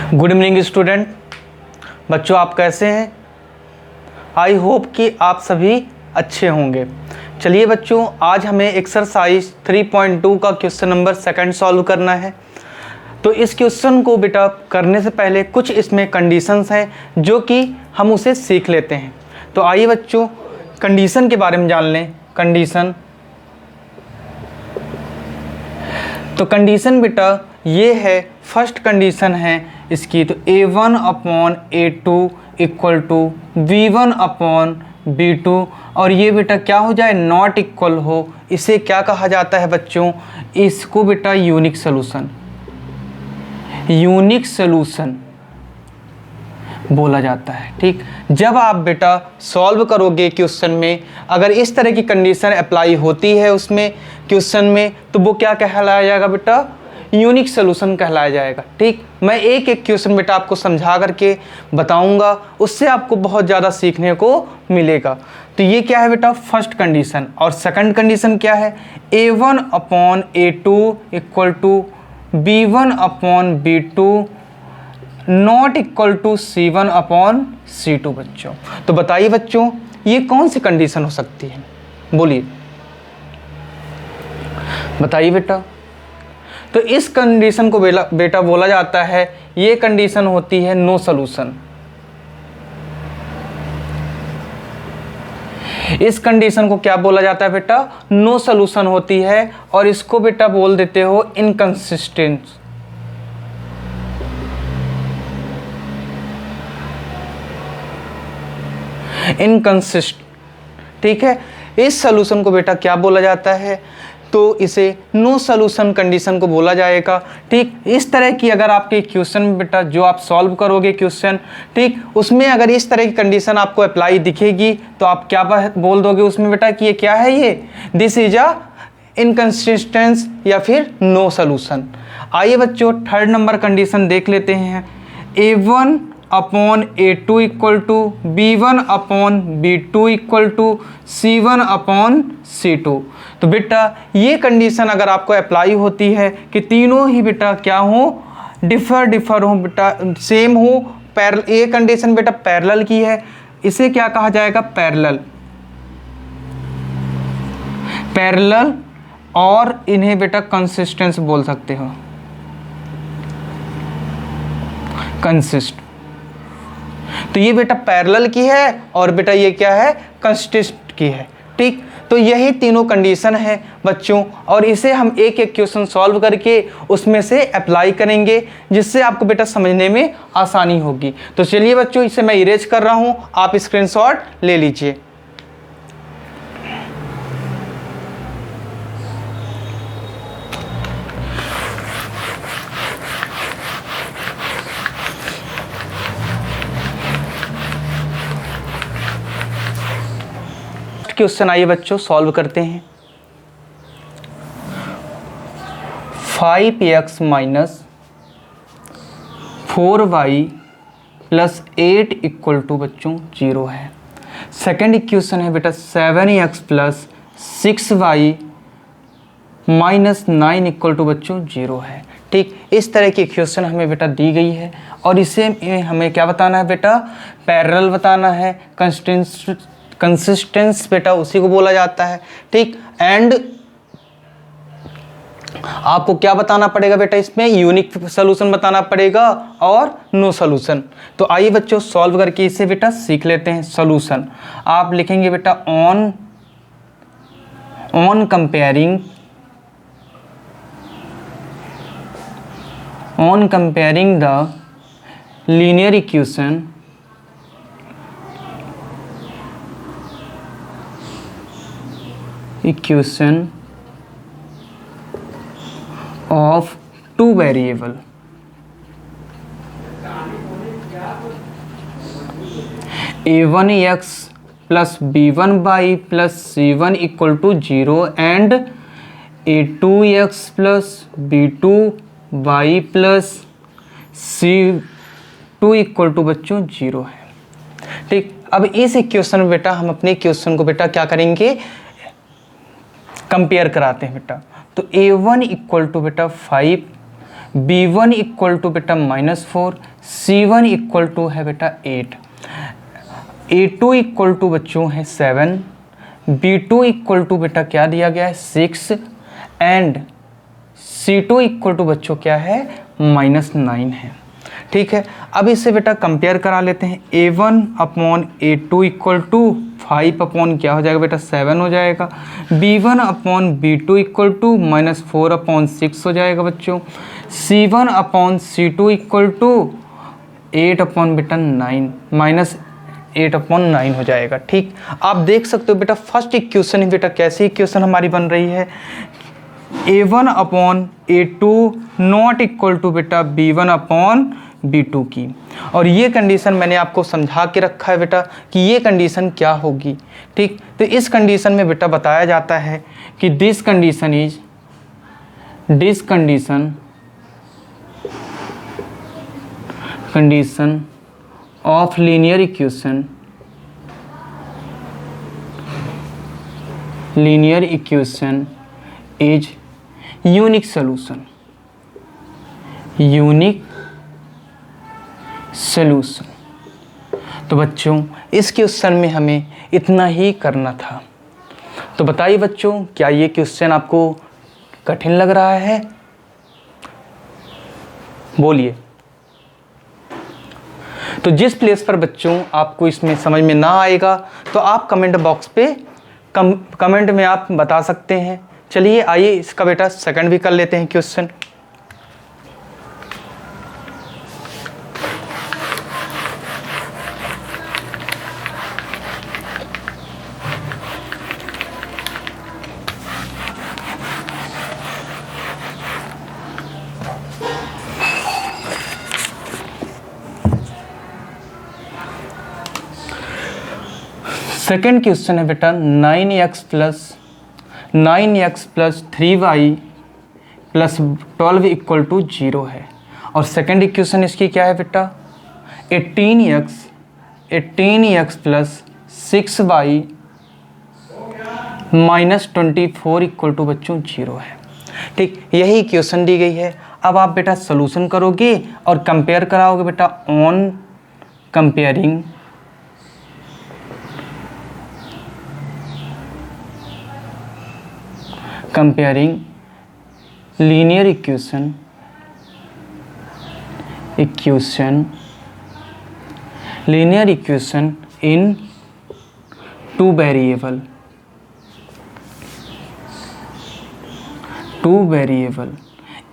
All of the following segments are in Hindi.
Good evening student. बच्चों आप कैसे हैं? आई होप कि आप सभी अच्छे होंगे। चलिए बच्चों, आज हमें एक्सरसाइज 3.2 का क्वेश्चन नंबर 2 सॉल्व करना है। तो इस क्वेश्चन को बेटा करने से पहले कुछ इसमें कंडीशंस हैं जो कि हम उसे सीख लेते हैं। तो आइए बच्चों कंडीशन के बारे में जान लें। कंडीशन बेटा ये है, फर्स्ट कंडीशन है इसकी, तो A1/A2 इक्वल टू B1/B2 और ये बेटा क्या हो जाए, नॉट इक्वल हो। इसे क्या कहा जाता है बच्चों? इसको बेटा यूनिक सॉल्यूशन बोला जाता है। ठीक, जब आप बेटा सॉल्व करोगे क्वेश्चन में, अगर इस तरह की कंडीशन अप्लाई होती है उसमें क्वेश्चन में, तो वो क्या कहलाया जाएगा बेटा? यूनिक सॉल्यूशन कहलाया जाएगा। ठीक, मैं एक एक क्वेश्चन बेटा आपको समझा करके बताऊंगा, उससे आपको बहुत ज़्यादा सीखने को मिलेगा। तो ये क्या है बेटा? First condition. और सेकंड कंडीशन क्या है? A1/A2 equal to B1/B2 not equal to C1/C2 बच्चों। तो बताइए बच्चों ये कौन सी कंडीशन हो सकती है? बोलिए, बताइए बेटा। तो इस कंडीशन को बेटा बोला जाता है, ये कंडीशन होती है नो सॉल्यूशन। इस कंडीशन को क्या बोला जाता है बेटा? नो सॉल्यूशन होती है। और इसको बेटा बोल देते हो इनकंसिस्टेंट। ठीक है, इस सॉल्यूशन को बेटा क्या बोला जाता है? तो इसे नो सॉल्यूशन कंडीशन को बोला जाएगा। ठीक, इस तरह की अगर आपके क्वेश्चन में बेटा जो आप सॉल्व करोगे क्वेश्चन, ठीक, उसमें अगर इस तरह की कंडीशन आपको अप्लाई दिखेगी तो आप क्या बोल दोगे उसमें बेटा कि ये क्या है? ये दिस इज अ इनकंसिस्टेंस या फिर नो सॉल्यूशन। आइए बच्चों थर्ड नंबर कंडीशन देख लेते हैं। A1/A2 equal to B1/B2 equal to C1/C2। तो बेटा ये कंडीशन अगर आपको अप्लाई होती है कि तीनों ही बेटा क्या हो, डिफर हो बेटा, सेम हो, ये कंडीशन बेटा पैरेलल की है, इसे क्या कहा जाएगा? पैरेलल। और इन्हें बेटा कंसिस्टेंस बोल सकते हो, तो ये बेटा पैरेलल की है और बेटा ये क्या है? कंसिस्टेंट की है। ठीक, तो यही तीनों कंडीशन है बच्चों, और इसे हम एक एक क्वेश्चन सॉल्व करके उसमें से अप्लाई करेंगे, जिससे आपको बेटा समझने में आसानी होगी। तो चलिए बच्चों इसे मैं इरेज कर रहा हूं, आप स्क्रीनशॉट ले लीजिए। क्वेश्चन आइए बच्चों सॉल्व करते हैं। 5x minus 4y plus 8 equal to बच्चों 0 है। सेकेंड इक्वेशन है बेटा 7x plus 6y minus 9 equal to बच्चों 0 है। ठीक, इस तरह की इक्वेशन हमें बेटा दी गई है और इसे हमें क्या बताना है बेटा? पैरेलल बताना है। कंसिस्टेंस बेटा उसी को बोला जाता है। ठीक, एंड आपको क्या बताना पड़ेगा बेटा? इसमें यूनिक सॉल्यूशन बताना पड़ेगा और नो सॉल्यूशन। तो आइए बच्चों सॉल्व करके इसे बेटा सीख लेते हैं। सॉल्यूशन आप लिखेंगे बेटा on comparing the linear equation of two variable A1x plus B1y plus C1 equal to 0 and A2x plus B2y plus C2 equal to बच्चों 0 है। ठीक, अब इस इक्वेशन में बेटा हम अपने इक्वेशन को बेटा क्या करेंगे? कंपेयर कराते हैं बेटा। तो A1 इक्वल टू बेटा 5, B1 इक्वल टू बेटा -4, C1 इक्वल टू है बेटा 8, A2 इक्वल टू बच्चों है 7, B2 इक्वल टू बेटा क्या दिया गया है 6 एंड C2 इक्वल टू बच्चों क्या है -9 है। ठीक है, अब इसे बेटा कंपेयर करा लेते हैं। A1 upon A2 equal to 5 upon क्या हो जाएगा बेटा 7 हो जाएगा। B1 upon B2 equal to -4 upon 6 हो जाएगा बच्चों। C1 upon C2 equal to 8 upon बेटा 9 -8 अपॉन 9 हो जाएगा। ठीक, आप देख सकते हो बेटा फर्स्ट इक्वेशन ही बेटा कैसी इक्वेशन हमारी बन रही है, A1 upon A2 not equal to बेटा B1 अपॉन B2 की। और ये कंडीशन मैंने आपको समझा के रखा है बेटा कि ये कंडीशन क्या होगी। ठीक, तो इस कंडीशन में बेटा बताया जाता है कि this condition of linear equation is unique solution. तो बच्चों इस क्वेश्चन में हमें इतना ही करना था। तो बताइए बच्चों, क्या ये क्वेश्चन आपको कठिन लग रहा है? बोलिए। तो जिस प्लेस पर बच्चों आपको इसमें समझ में ना आएगा तो आप कमेंट बॉक्स पे कमेंट में आप बता सकते हैं। चलिए आइए इसका बेटा सेकंड भी कर लेते हैं क्वेश्चन। सेकेंड क्वेश्चन है बेटा 9x plus 3y plus 12 equal to 0 है। और सेकेंड इक्वेशन इसकी क्या है बेटा 18x plus 6y minus 24 equal to बच्चों 0 है। ठीक, यही इक्वेशन दी गई है। अब आप बेटा सोल्यूशन करोगे और कंपेयर कराओगे बेटा on comparing linear equation in two variable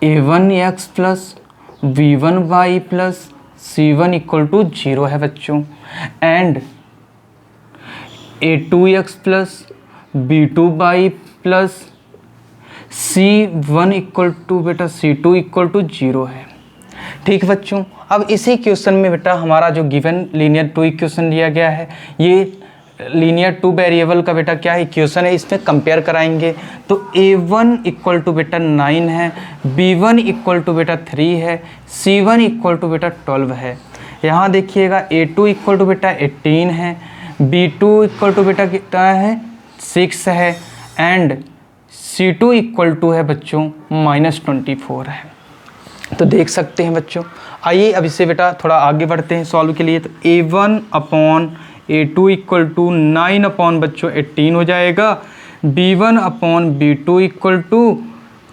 a1x plus b1y plus c1 equal to 0 है बच्चों and a2x plus b2y plus C1 equal to बेटा C2 इक्वल टू 0 है। ठीक बच्चों, अब इसी क्वेश्चन में बेटा हमारा जो गिवन लीनियर टू इक्वेशन दिया गया है, ये लीनियर टू वेरिएबल का बेटा क्या है इक्वेशन है, इसमें कंपेयर कराएंगे। तो A1 इक्वल टू बेटा 9 है, B1 इक्वल टू बेटा 3 है, C1 इक्वल टू बेटा 12 है। यहाँ देखिएगा A2 इक्वल टू बेटा 18 है, B2 इक्वल टू बेटा कितना है 6 है एंड C2 इक्वल टू है बच्चों -24 है। तो देख सकते हैं बच्चों। आइए अब इससे बेटा थोड़ा आगे बढ़ते हैं सॉल्व के लिए। तो A1 upon A2 equal to 9 upon बच्चों 18 हो जाएगा। B1 upon B2 equal to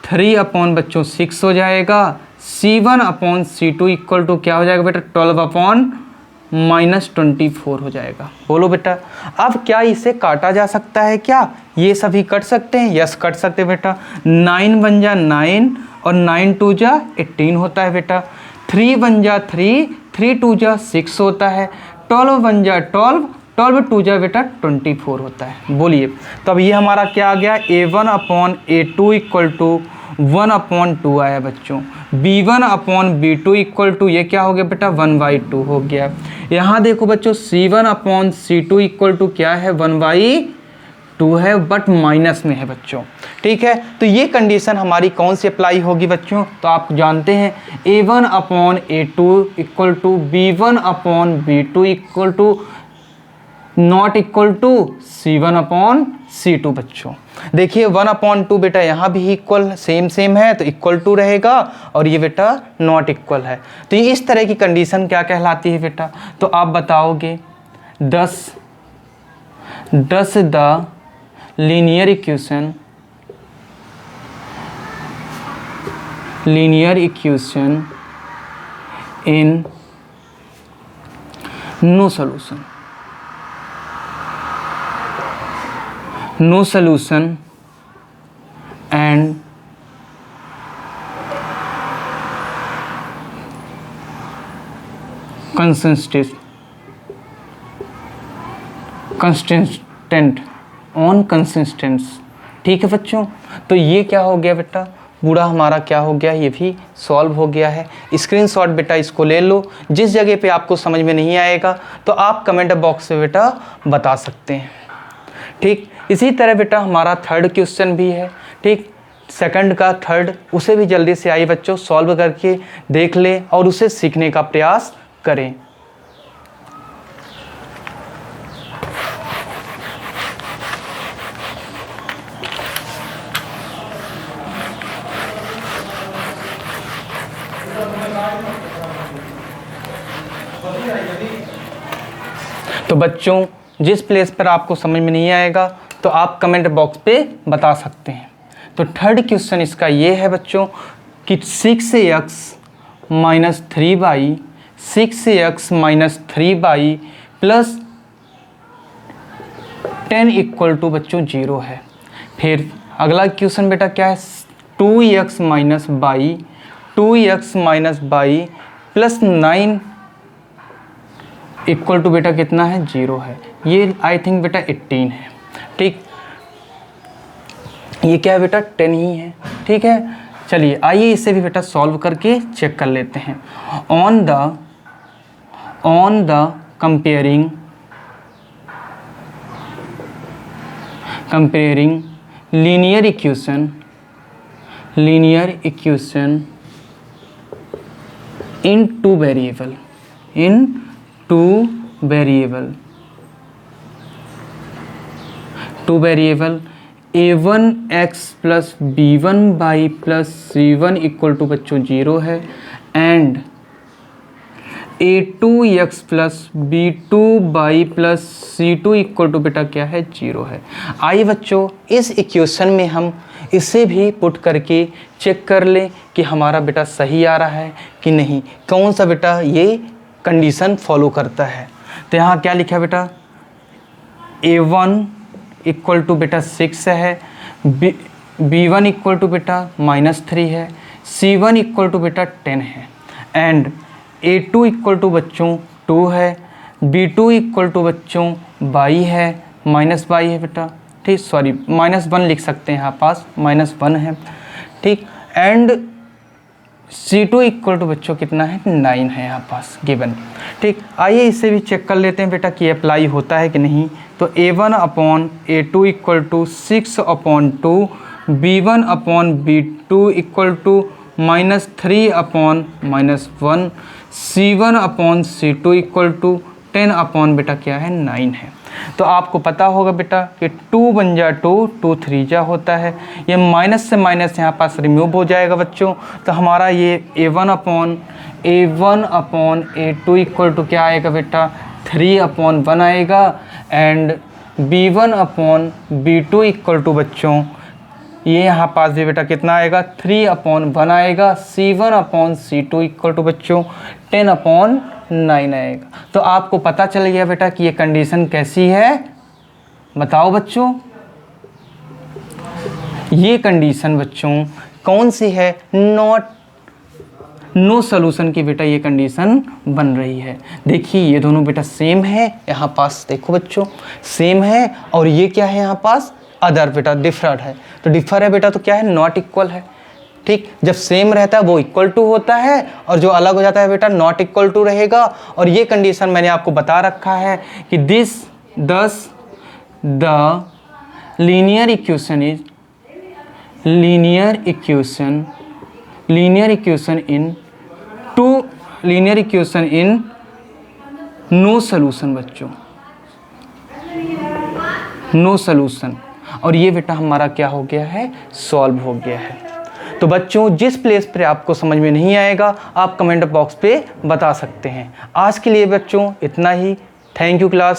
3 upon बच्चों 6 हो जाएगा। C1 upon C2 equal to क्या हो जाएगा बेटा 12 अपॉन -24 हो जाएगा। बोलो बेटा, अब क्या इसे काटा जा सकता है क्या? ये सभी कट सकते हैं? यस कट सकते हैं बेटा। 9 बन जा 9 और 9 2 जा 18 होता है बेटा। 3 बन जा 3, 3 2 जा 6 होता है। 12 बन जा 12, 12 2 जा बेटा 24 होता है। बोलिए, तो अब ये हमारा क्या आ गया A1 upon A2 equal to 1 upon 2 आया बच्चों। B1 upon B2 equal to ये क्या हो गया बेटा 1/2 हो गया। यहाँ देखो बच्चों C1 upon C2 equal to क्या है 1/2 है बट माइनस में है बच्चों। ठीक है, तो ये कंडीशन हमारी कौन सी अप्लाई होगी बच्चों? तो आप जानते हैं A1 upon A2 equal to B1 upon B2 equal to not equal to C1/C2 बच्चों। देखिए 1/2 बेटा यहाँ भी इक्वल सेम है तो इक्वल टू रहेगा, और ये बेटा नॉट इक्वल है। तो ये इस तरह की कंडीशन क्या कहलाती है बेटा? तो आप बताओगे 10 the linear equation in no solution and consistent on consistence। ठीक है बच्चों, तो ये क्या हो गया बेटा? पूरा हमारा क्या हो गया? ये भी सॉल्व हो गया है। स्क्रीनशॉट बेटा इसको ले लो। जिस जगह पे आपको समझ में नहीं आएगा तो आप कमेंट बॉक्स में बेटा बता सकते हैं। ठीक, इसी तरह बेटा हमारा थर्ड क्वेश्चन भी है। ठीक, सेकंड का थर्ड, उसे भी जल्दी से आइए बच्चों सॉल्व करके देख ले और उसे सीखने का प्रयास करें। तो बच्चों जिस प्लेस पर आपको समझ में नहीं आएगा तो आप कमेंट बॉक्स पे बता सकते हैं। तो थर्ड क्वेश्चन इसका ये है बच्चों कि 6x minus 3y plus 10 equal to बच्चों 0 है। फिर अगला क्वेश्चन बेटा क्या है? 2x minus by plus 9 equal to बेटा कितना है? 0 है। ये आई थिंक बेटा 18 है। ठीक, ये क्या है बेटा? 10 ही है। ठीक है, चलिए आइए इसे भी बेटा सॉल्व करके चेक कर लेते हैं। On the comparing linear equation in two variable a1x plus b1y plus c1 equal to बच्चों 0 है, and a2x plus b2y plus c2 equal to बेटा क्या है? 0 है। आइए बच्चों इस इक्वेशन में हम इसे भी पुट करके चेक कर लें कि हमारा बेटा सही आ रहा है कि नहीं, कौन सा बेटा ये कंडीशन फॉलो करता है। तो यहाँ क्या लिखा बेटा? a1 इक्वल टू बेटा 6 है, b1 इक्वल टू बेटा -3 है, c1 इक्वल टू बेटा 10 है, एंड a2 इक्वल टू बच्चों 2 है, b2 इक्वल टू बच्चों y है, -y है बेटा। ठीक, सॉरी -1 लिख सकते हैं यहाँ पास, -1 है। ठीक, एंड C2 इक्वल टू बच्चों कितना है? 9 है यहाँ पास गिवन। ठीक, आइए इसे भी चेक कर लेते हैं बेटा कि अप्लाई होता है कि नहीं। तो a1/a2 equal to 6/2, b1/b2 equal to -3/-1, c1/c2 equal to 10 बेटा क्या है? 9 है। तो आपको पता होगा बेटा कि 2 बन जा 2, 2 3 जा होता है, ये माइनस से माइनस यहाँ पास रिमूव हो जाएगा बच्चों। तो हमारा ये a1/a2 इक्वल टू क्या आएगा बेटा? 3/1 आएगा, एंड b1/b2 इक्वल टू बच्चों ये यहाँ पास भी बेटा कितना आएगा? 3/1 आएगा, c1/c2 इक्वल टू बच्चों 10/9 आएगा। तो आपको पता चल गया बेटा कि ये कंडीशन कैसी है, बताओ बच्चों। ये कंडीशन बच्चों कौन सी है? नो सॉल्यूशन की बेटा ये कंडीशन बन रही है। देखिए ये दोनों बेटा सेम है, यहाँ पास देखो बच्चों सेम है, और ये क्या है यहाँ पास? अदर बेटा डिफरेंट है। तो डिफर है बेटा तो क्या है? नॉट इक्वल है। ठीक, जब सेम रहता है वो इक्वल टू होता है, और जो अलग हो जाता है बेटा नॉट इक्वल टू रहेगा। और ये कंडीशन मैंने आपको बता रखा है कि दस the linear equation in no solution बच्चों। नो सॉल्यूशन, और ये बेटा हमारा क्या हो गया है, सॉल्व हो गया है। तो बच्चों जिस प्लेस पे आपको समझ में नहीं आएगा आप कमेंट बॉक्स पे बता सकते हैं। आज के लिए बच्चों इतना ही। Thank you class.